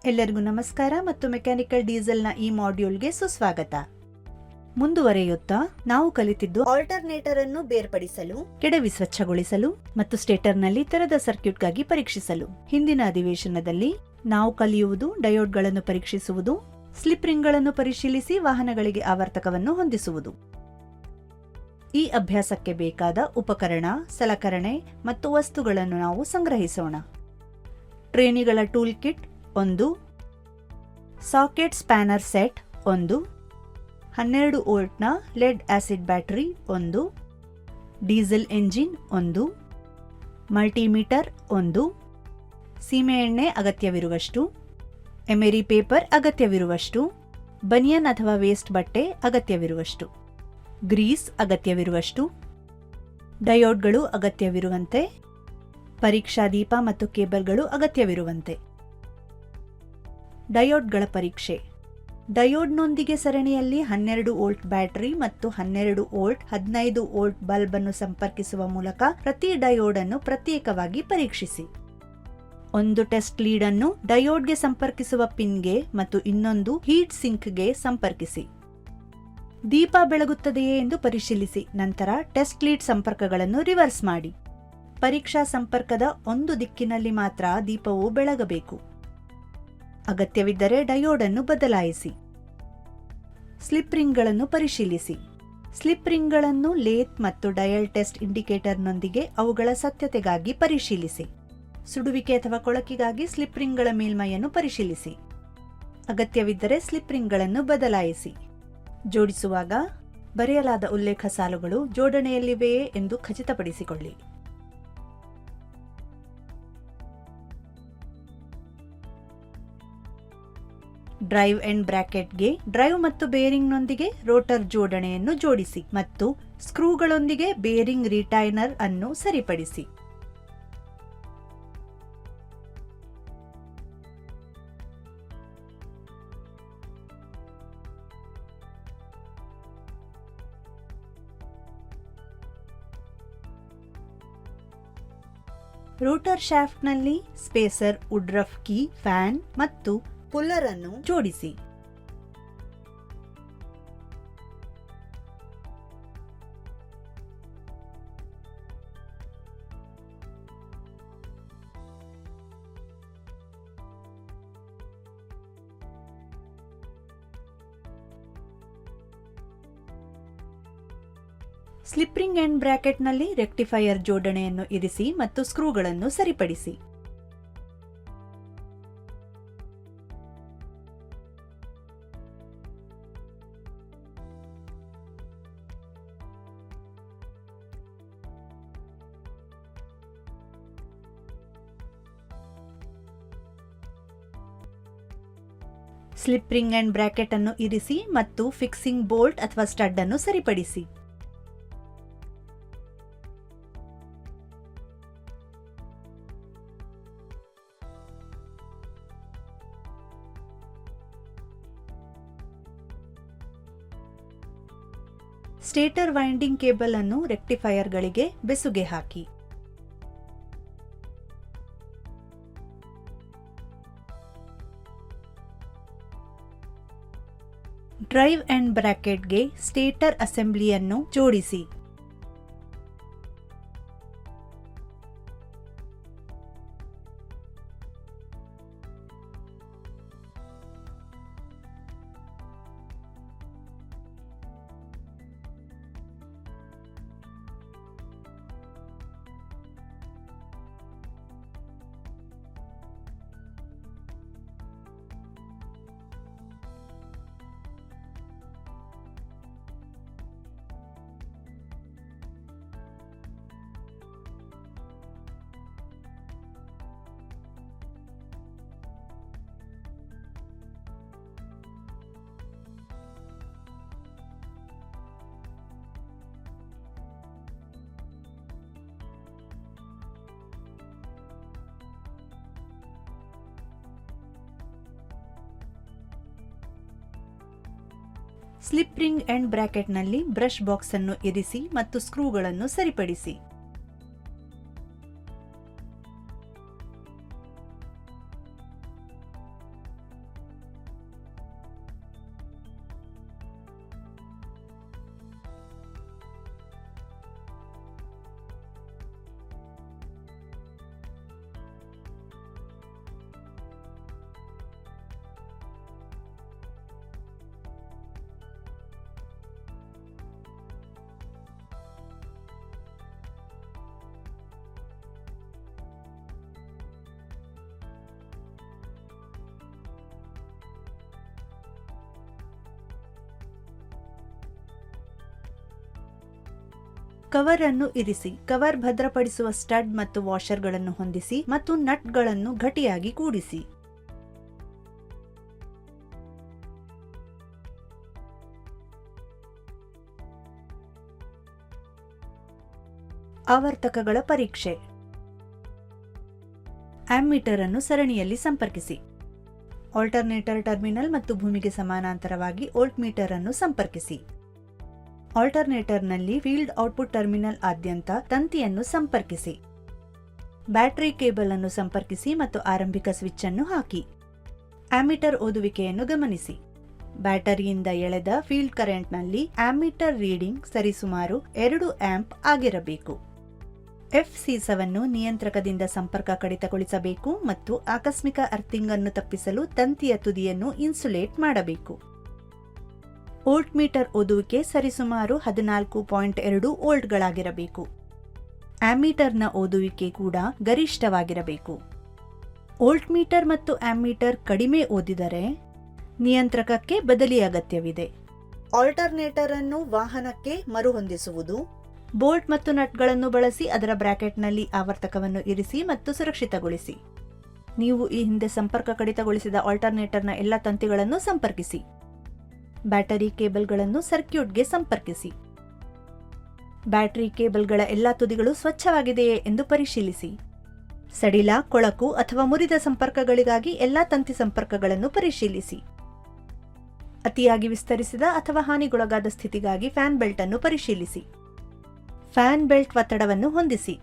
ಎಲ್ಲರಿಗೂ ನಮಸ್ಕಾರ ಮತ್ತು ಮೆಕ್ಯಾನಿಕಲ್ ಡೀಸೆಲ್ನ ಈ ಮಾಡ್ಯೂಲ್ಗೆ ಸುಸ್ವಾಗತ. ಮುಂದುವರೆಯುತ್ತಾ ನಾವು ಕಲಿತಿದ್ದು ಆಲ್ಟರ್ನೇಟರ್ ಅನ್ನು ಬೇರ್ಪಡಿಸಲು, ಕೆಡವಿ ಸ್ವಚ್ಛಗೊಳಿಸಲು ಮತ್ತು ಸ್ಟೇಟರ್ನಲ್ಲಿ ತೆರೆದ ಸರ್ಕ್ಯೂಟ್ಗಾಗಿ ಪರೀಕ್ಷಿಸಲು. ಹಿಂದಿನ ಅಧಿವೇಶನದಲ್ಲಿ ನಾವು ಕಲಿಯುವುದು ಡಯೋಡ್ಗಳನ್ನು ಪರೀಕ್ಷಿಸುವುದು, ಸ್ಲಿಪ್ ರಿಂಗ್ಗಳನ್ನು ಪರಿಶೀಲಿಸಿ ವಾಹನಗಳಿಗೆ ಆವರ್ತಕವನ್ನು ಹೊಂದಿಸುವುದು. ಈ ಅಭ್ಯಾಸಕ್ಕೆ ಬೇಕಾದ ಉಪಕರಣ, ಸಲಕರಣೆ ಮತ್ತು ವಸ್ತುಗಳನ್ನು ನಾವು ಸಂಗ್ರಹಿಸೋಣ. ಟ್ರೇನಿಗಳ tool kit 1, socket spanner set 1, 12 ವೋಲ್ಟ್ನ lead acid battery 1, diesel engine 1, multimeter 1, ಸೀಮೆ ಎಣ್ಣೆ ಅಗತ್ಯವಿರುವಷ್ಟು, ಎಮೆರಿ ಪೇಪರ್ ಅಗತ್ಯವಿರುವಷ್ಟು, ಬನಿಯನ್ ಅಥವಾ ವೇಸ್ಟ್ ಬಟ್ಟೆ ಅಗತ್ಯವಿರುವಷ್ಟು, ಗ್ರೀಸ್ ಅಗತ್ಯವಿರುವಷ್ಟು, ಡಯೋಡ್ಗಳು ಅಗತ್ಯವಿರುವಂತೆ, ಪರೀಕ್ಷಾ ದೀಪ ಮತ್ತು ಕೇಬಲ್ಗಳು ಅಗತ್ಯವಿರುವಂತೆ. ಡಯೋಡ್ಗಳ ಪರೀಕ್ಷೆ. ಡಯೋಡ್ನೊಂದಿಗೆ ಸರಣಿಯಲ್ಲಿ 12 ವೋಲ್ಟ್ ಬ್ಯಾಟರಿ ಮತ್ತು 12 ವೋಲ್ಟ್ 15 ವೋಲ್ಟ್ ಬಲ್ಬ್ ಅನ್ನು ಸಂಪರ್ಕಿಸುವ ಮೂಲಕ ಪ್ರತಿ ಡಯೋಡ್ ಅನ್ನು ಪ್ರತ್ಯೇಕವಾಗಿ ಪರೀಕ್ಷಿಸಿ. ಒಂದು ಟೆಸ್ಟ್ ಲೀಡ್ ಅನ್ನು ಡಯೋಡ್ಗೆ ಸಂಪರ್ಕಿಸುವ ಪಿನ್ಗೆ ಮತ್ತು ಇನ್ನೊಂದು ಹೀಟ್ ಸಿಂಕ್ಗೆ ಸಂಪರ್ಕಿಸಿ. ದೀಪ ಬೆಳಗುತ್ತದೆಯೇ ಎಂದು ಪರಿಶೀಲಿಸಿ. ನಂತರ ಟೆಸ್ಟ್ ಲೀಡ್ ಸಂಪರ್ಕಗಳನ್ನು ರಿವರ್ಸ್ ಮಾಡಿ. ಪರೀಕ್ಷಾ ಸಂಪರ್ಕದ ಒಂದು ದಿಕ್ಕಿನಲ್ಲಿ ಮಾತ್ರ ದೀಪವು ಬೆಳಗಬೇಕು. ಅಗತ್ಯವಿದ್ದರೆ ಡಯೋಡ್ ಅನ್ನು ಬದಲಾಯಿಸಿ. ಸ್ಲಿಪ್ ರಿಂಗ್ಗಳನ್ನು ಪರಿಶೀಲಿಸಿ. ಸ್ಲಿಪ್ ರಿಂಗ್ಗಳನ್ನು ಲೇತ್ ಮತ್ತು ಡಯಲ್ ಟೆಸ್ಟ್ ಇಂಡಿಕೇಟರ್ನೊಂದಿಗೆ ಅವುಗಳ ಸತ್ಯತೆಗಾಗಿ ಪರಿಶೀಲಿಸಿ. ಸುಡುವಿಕೆ ಅಥವಾ ಕೊಳಕಿಗಾಗಿ ಸ್ಲಿಪ್ ರಿಂಗ್ಗಳ ಮೇಲ್ಮೈಯನ್ನು ಪರಿಶೀಲಿಸಿ. ಅಗತ್ಯವಿದ್ದರೆ ಸ್ಲಿಪ್ ರಿಂಗ್ಗಳನ್ನು ಬದಲಾಯಿಸಿ. ಜೋಡಿಸುವಾಗ ಬರೆಯಲಾದ ಉಲ್ಲೇಖ ಸಾಲುಗಳು ಜೋಡಣೆಯಲ್ಲಿವೆಯೇ ಎಂದು ಖಚಿತಪಡಿಸಿಕೊಳ್ಳಿ. ಡ್ರೈವ್ ಎಂಡ್ ಬ್ರಾಕೆಟ್ಗೆ ಡ್ರೈವ್ ಮತ್ತು ಬೇರಿಂಗ್ನೊಂದಿಗೆ ರೋಟರ್ ಜೋಡಣೆಯನ್ನು ಜೋಡಿಸಿ ಮತ್ತು ಸ್ಕ್ರೂಗಳೊಂದಿಗೆ ಬೇರಿಂಗ್ ರಿಟೈನರ್ ಅನ್ನು ಸರಿಪಡಿಸಿ. ರೋಟರ್ ಶಾಫ್ಟ್ನಲ್ಲಿ spacer, woodruff key, fan ಮತ್ತು ಪುಲ್ಲರ್ ಅನ್ನು ಜೋಡಿಸಿ. ಸ್ಲಿಪ್ ರಿಂಗ್ ಎಂಡ್ ಬ್ರಾಕೆಟ್ನಲ್ಲಿ ರೆಕ್ಟಿಫೈಯರ್ ಜೋಡಣೆಯನ್ನು ಇರಿಸಿ ಮತ್ತು ಸ್ಕ್ರೂಗಳನ್ನು ಸರಿಪಡಿಸಿ. ಸ್ಲಿಪ್ ರಿಂಗ್ ಅಂಡ್ ಬ್ರಾಕೆಟ್ ಅನ್ನು ಇರಿಸಿ ಮತ್ತು ಫಿಕ್ಸಿಂಗ್ ಬೋಲ್ಟ್ ಅಥವಾ ಸ್ಟಡ್ ಅನ್ನು ಸರಿಪಡಿಸಿ. ಸ್ಟೇಟರ್ ವೈಂಡಿಂಗ್ ಕೇಬಲ್ ಅನ್ನು ರೆಕ್ಟಿಫೈಯರ್ಗಳಿಗೆ ಬೆಸುಗೆ ಹಾಕಿ. ಡ್ರೈವ್ ಅಂಡ್ ಬ್ರಾಕೆಟ್ಗೆ ಸ್ಟೇಟರ್ ಅಸೆಂಬ್ಲಿಯನ್ನು ಜೋಡಿಸಿ. ಸ್ಲಿಪ್ ರಿಂಗ್ ಎಂಡ್ ಬ್ರಾಕೆಟ್ನಲ್ಲಿ ಬ್ರಷ್ ಬಾಕ್ಸ್ ಅನ್ನು ಇರಿಸಿ ಮತ್ತು ಸ್ಕ್ರೂಗಳನ್ನು ಸರಿಪಡಿಸಿ. ಕವರ್ ಅನ್ನು ಇರಿಸಿ. ಕವರ್ ಭದ್ರಪಡಿಸುವ ಸ್ಟಡ್ ಮತ್ತು ವಾಷರ್ಗಳನ್ನು ಹೊಂದಿಸಿ ಮತ್ತು ನಟ್ಗಳನ್ನು ಗಟ್ಟಿಯಾಗಿ ಕೂಡಿಸಿ. ಆವರ್ತಕಗಳ ಪರೀಕ್ಷೆ. ಆಮ್ಮೀಟರ್ ಅನ್ನು ಸರಣಿಯಲ್ಲಿ ಸಂಪರ್ಕಿಸಿ. ಆಲ್ಟರ್ನೇಟರ್ ಟರ್ಮಿನಲ್ ಮತ್ತು ಭೂಮಿಗೆ ಸಮಾನಾಂತರವಾಗಿ ವೋಲ್ಟ್ ಮೀಟರ್ ಅನ್ನು ಸಂಪರ್ಕಿಸಿ. ಆಲ್ಟರ್ನೇಟರ್ನಲ್ಲಿ ಫೀಲ್ಡ್ ಔಟ್ಪುಟ್ ಟರ್ಮಿನಲ್ ಆದ್ಯಂತ ತಂತಿಯನ್ನು ಸಂಪರ್ಕಿಸಿ. ಬ್ಯಾಟರಿ ಕೇಬಲ್ ಅನ್ನು ಸಂಪರ್ಕಿಸಿ ಮತ್ತು ಆರಂಭಿಕ ಸ್ವಿಚ್ ಅನ್ನು ಹಾಕಿ. ಆಮ್ಮೀಟರ್ ಓದುವಿಕೆಯನ್ನು ಗಮನಿಸಿ. ಬ್ಯಾಟರಿಯಿಂದ ಎಳೆದ ಫೀಲ್ಡ್ ಕರೆಂಟ್ನಲ್ಲಿ ಆಮ್ಮೀಟರ್ ರೀಡಿಂಗ್ ಸರಿಸುಮಾರು 2 ಆಂಪ್ ಆಗಿರಬೇಕು. ಎಫ್ಸಿ7 ನಿಯಂತ್ರಕದಿಂದ ಸಂಪರ್ಕ ಕಡಿತಗೊಳಿಸಬೇಕು ಮತ್ತು ಆಕಸ್ಮಿಕ ಅರ್ಥಿಂಗ್ ಅನ್ನು ತಪ್ಪಿಸಲು ತಂತಿಯ ತುದಿಯನ್ನು ಇನ್ಸುಲೇಟ್ ಮಾಡಬೇಕು. ವೋಲ್ಟ್ ಮೀಟರ್ ಓದುವಿಕೆ ಸರಿಸುಮಾರು 14.2 ವೋಲ್ಟ್ಗಳಾಗಿರಬೇಕು. ಆಮ್ಮೀಟರ್ನ ಓದುವಿಕೆ ಕೂಡ ಗರಿಷ್ಠವಾಗಿರಬೇಕು. ವೋಲ್ಟ್ ಮೀಟರ್ ಮತ್ತು ಆಮ್ಮೀಟರ್ ಕಡಿಮೆ ಓದಿದರೆ ನಿಯಂತ್ರಕಕ್ಕೆ ಬದಲಿ ಅಗತ್ಯವಿದೆ. ಆಲ್ಟರ್ನೇಟರ್ ಅನ್ನು ವಾಹನಕ್ಕೆ ಮರುಹೊಂದಿಸುವುದು. ಬೋಲ್ಟ್ ಮತ್ತು ನಟ್ಗಳನ್ನು ಬಳಸಿ ಅದರ ಬ್ರಾಕೆಟ್ನಲ್ಲಿ ಆವರ್ತಕವನ್ನು ಇರಿಸಿ ಮತ್ತು ಸುರಕ್ಷಿತಗೊಳಿಸಿ. ನೀವು ಈ ಹಿಂದೆ ಸಂಪರ್ಕ ಕಡಿತಗೊಳಿಸಿದ ಆಲ್ಟರ್ನೇಟರ್ನ ಎಲ್ಲ ತಂತಿಗಳನ್ನು ಸಂಪರ್ಕಿಸಿ. ಬ್ಯಾಟರಿ ಕೇಬಲ್ಗಳನ್ನು ಸರ್ಕ್ಯೂಟ್ಗೆ ಸಂಪರ್ಕಿಸಿ. ಬ್ಯಾಟರಿ ಕೇಬಲ್ಗಳ ಎಲ್ಲ ತುದಿಗಳು ಸ್ವಚ್ಛವಾಗಿದೆಯೇ ಎಂದು ಪರಿಶೀಲಿಸಿ. ಸಡಿಲ, ಕೊಳಕು ಅಥವಾ ಮುರಿದ ಸಂಪರ್ಕಗಳಿಗಾಗಿ ಎಲ್ಲಾ ತಂತಿ ಸಂಪರ್ಕಗಳನ್ನು ಪರಿಶೀಲಿಸಿ. ಅತಿಯಾಗಿ ವಿಸ್ತರಿಸಿದ ಅಥವಾ ಹಾನಿಗೊಳಗಾದ ಸ್ಥಿತಿಗಾಗಿ ಫ್ಯಾನ್ ಬೆಲ್ಟ್ ಅನ್ನು ಪರಿಶೀಲಿಸಿ. ಫ್ಯಾನ್ ಬೆಲ್ಟ್ ಒತ್ತಡವನ್ನು ಹೊಂದಿಸಿ.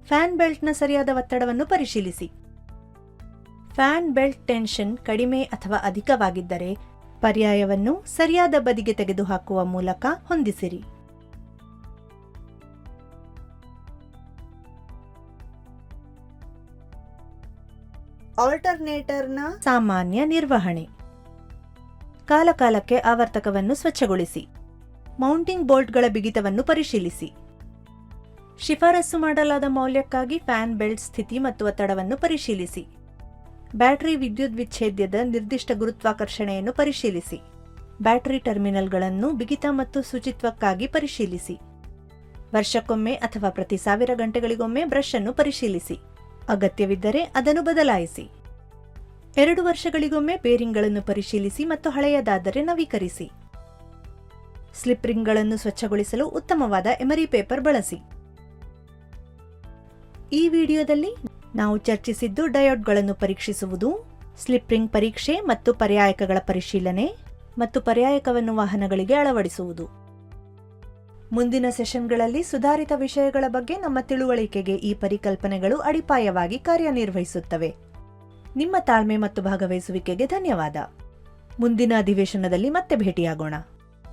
ಫ್ಯಾನ್ ಬೆಲ್ಟ್ನ ಸರಿಯಾದ ಒತ್ತಡವನ್ನು ಪರಿಶೀಲಿಸಿ. ಫ್ಯಾನ್ ಬೆಲ್ಟ್ ಟೆನ್ಷನ್ ಕಡಿಮೆ ಅಥವಾ ಅಧಿಕವಾಗಿದ್ದರೆ ಪರ್ಯಾಯವನ್ನು ಸರಿಯಾದ ಬದಿಗೆ ತೆಗೆದುಹಾಕುವ ಮೂಲಕ ಹೊಂದಿಸಿರಿ. ಆಲ್ಟರ್ನೇಟರ್ನ ಸಾಮಾನ್ಯ ನಿರ್ವಹಣೆ. ಕಾಲಕಾಲಕ್ಕೆ ಆವರ್ತಕವನ್ನು ಸ್ವಚ್ಛಗೊಳಿಸಿ. ಮೌಂಟಿಂಗ್ ಬೋಲ್ಟ್ಗಳ ಬಿಗಿತವನ್ನು ಪರಿಶೀಲಿಸಿ. ಶಿಫಾರಸು ಮಾಡಲಾದ ಮೌಲ್ಯಕ್ಕಾಗಿ ಫ್ಯಾನ್ ಬೆಲ್ಟ್ ಸ್ಥಿತಿ ಮತ್ತು ಒತ್ತಡವನ್ನು ಪರಿಶೀಲಿಸಿ. ಬ್ಯಾಟರಿ ವಿದ್ಯುತ್ ವಿಚ್ಛೇದ್ಯದ ನಿರ್ದಿಷ್ಟ ಗುರುತ್ವಾಕರ್ಷಣೆಯನ್ನು ಪರಿಶೀಲಿಸಿ. ಬ್ಯಾಟರಿ ಟರ್ಮಿನಲ್ಗಳನ್ನು ಬಿಗಿತ ಮತ್ತು ಶುಚಿತ್ವಕ್ಕಾಗಿ ಪರಿಶೀಲಿಸಿ. ವರ್ಷಕ್ಕೊಮ್ಮೆ ಅಥವಾ ಪ್ರತಿ 1000 ಗಂಟೆಗಳಿಗೊಮ್ಮೆ ಬ್ರಷ್ ಅನ್ನು ಪರಿಶೀಲಿಸಿ. ಅಗತ್ಯವಿದ್ದರೆ ಅದನ್ನು ಬದಲಾಯಿಸಿ. 2 ವರ್ಷಗಳಿಗೊಮ್ಮೆ ಬೇರಿಂಗ್ಗಳನ್ನು ಪರಿಶೀಲಿಸಿ ಮತ್ತು ಹಳೆಯದಾದರೆ ನವೀಕರಿಸಿ. ಸ್ಲಿಪ್ ರಿಂಗ್ಗಳನ್ನು ಸ್ವಚ್ಛಗೊಳಿಸಲು ಉತ್ತಮವಾದ ಎಮರಿ ಪೇಪರ್ ಬಳಸಿ. ಈ ವಿಡಿಯೋದಲ್ಲಿ ನಾವು ಚರ್ಚಿಸಿದ್ದು ಡಯೋಡ್ಗಳನ್ನು ಪರೀಕ್ಷಿಸುವುದು, ಸ್ಲಿಪ್ ರಿಂಗ್ ಪರೀಕ್ಷೆ ಮತ್ತು ಪರ್ಯಾಯಕಗಳ ಪರಿಶೀಲನೆ ಮತ್ತು ಪರ್ಯಾಯಕವನ್ನು ವಾಹನಗಳಿಗೆ ಅಳವಡಿಸುವುದು. ಮುಂದಿನ ಸೆಷನ್ಗಳಲ್ಲಿ ಸುಧಾರಿತ ವಿಷಯಗಳ ಬಗ್ಗೆ ನಮ್ಮ ತಿಳುವಳಿಕೆಗೆ ಈ ಪರಿಕಲ್ಪನೆಗಳು ಅಡಿಪಾಯವಾಗಿ ಕಾರ್ಯನಿರ್ವಹಿಸುತ್ತವೆ. ನಿಮ್ಮ ತಾಳ್ಮೆ ಮತ್ತು ಭಾಗವಹಿಸುವಿಕೆಗೆ ಧನ್ಯವಾದ. ಮುಂದಿನ ಅಧಿವೇಶನದಲ್ಲಿ ಮತ್ತೆ ಭೇಟಿಯಾಗೋಣ.